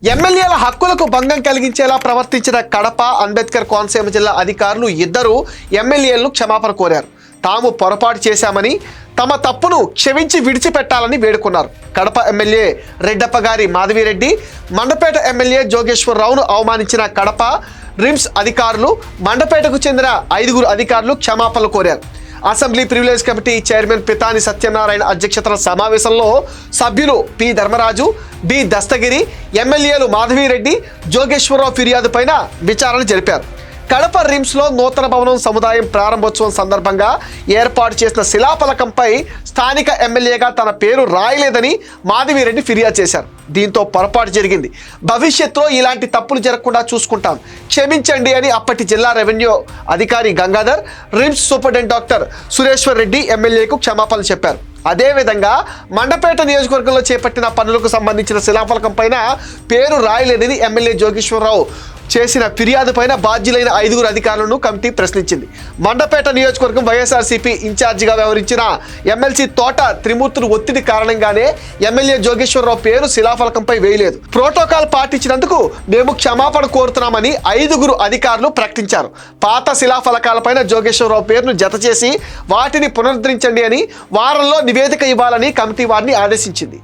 ఎమ్మెల్యేల హక్కులకు భంగం కలిగించేలా ప్రవర్తించిన కడప అంబేద్కర్ కోనసీమ జిల్లా అధికారులు ఇద్దరు ఎమ్మెల్యేలను క్షమాపణ కోరారు. తాము పొరపాటు చేశామని, తమ తప్పును క్షమించి విడిచిపెట్టాలని వేడుకున్నారు. కడప ఎమ్మెల్యే రెడ్డప్పగారి మాధవిరెడ్డి, మండపేట ఎమ్మెల్యే జోగేశ్వరరావును అవమానించిన కడప రిమ్స్ అధికారులు, మండపేటకు చెందిన 5 అధికారులు క్షమాపణలు కోరారు. Assembly privilege committee chairman Pitani Satyanarayana అధ్యక్షతన సమావేశంలో సభ్యులు పి ధర్మరాజు, బి దస్తగిరి, ఎమ్మెల్యేలు మాధవిరెడ్డి, జోగేశ్వరరావు ఫిర్యాదుపైన విచారణ జరిపారు. కడప రిమ్స్లో నూతన భవనం సముదాయం ప్రారంభోత్సవం సందర్భంగా ఏర్పాటు చేసిన శిలాఫలకంపై స్థానిక ఎమ్మెల్యేగా తన పేరు రాయలేదని మాధవిరెడ్డి ఫిర్యాదు చేశారు. దీంతో పొరపాటు జరిగింది, భవిష్యత్తులో ఇలాంటి తప్పులు జరగకుండా చూసుకుంటాం, క్షమించండి అని అప్పటి జిల్లా రెవెన్యూ అధికారి Gangadhar, RIMS superintendent doctor Sureshwar Reddy ఎమ్మెల్యేకు క్షమాపణలు చెప్పారు. అదేవిధంగా మండపేట నియోజకవర్గంలో చేపట్టిన పనులకు సంబంధించిన శిలాఫలకం పైన పేరు రాయలేదని ఎమ్మెల్యే జోగేశ్వరరావు చేసిన ఫిర్యాదు పైన బాధ్యులైన 5 అధికారులను కమిటీ ప్రశ్నించింది. మండపేట నియోజకవర్గం వైఎస్ఆర్సీపీ ఇన్ఛార్జిగా వ్యవహరించిన ఎమ్మెల్సీ తోట త్రిమూర్తులు ఒత్తిడి కారణంగానే ఎమ్మెల్యే జోగేశ్వరరావు పేరు శిలాఫలకంపై వేయలేదు. ప్రోటోకాల్ పాటించినందుకు మేము క్షమాపణ కోరుతున్నామని 5 అధికారులు ప్రకటించారు. పాత శిలాఫలకాలపైన జోగేశ్వరరావు పేరును జత చేసి వాటిని పునరుద్ధరించండి అని వారంలో నివేదిక ఇవ్వాలని కమిటీ వారిని ఆదేశించింది.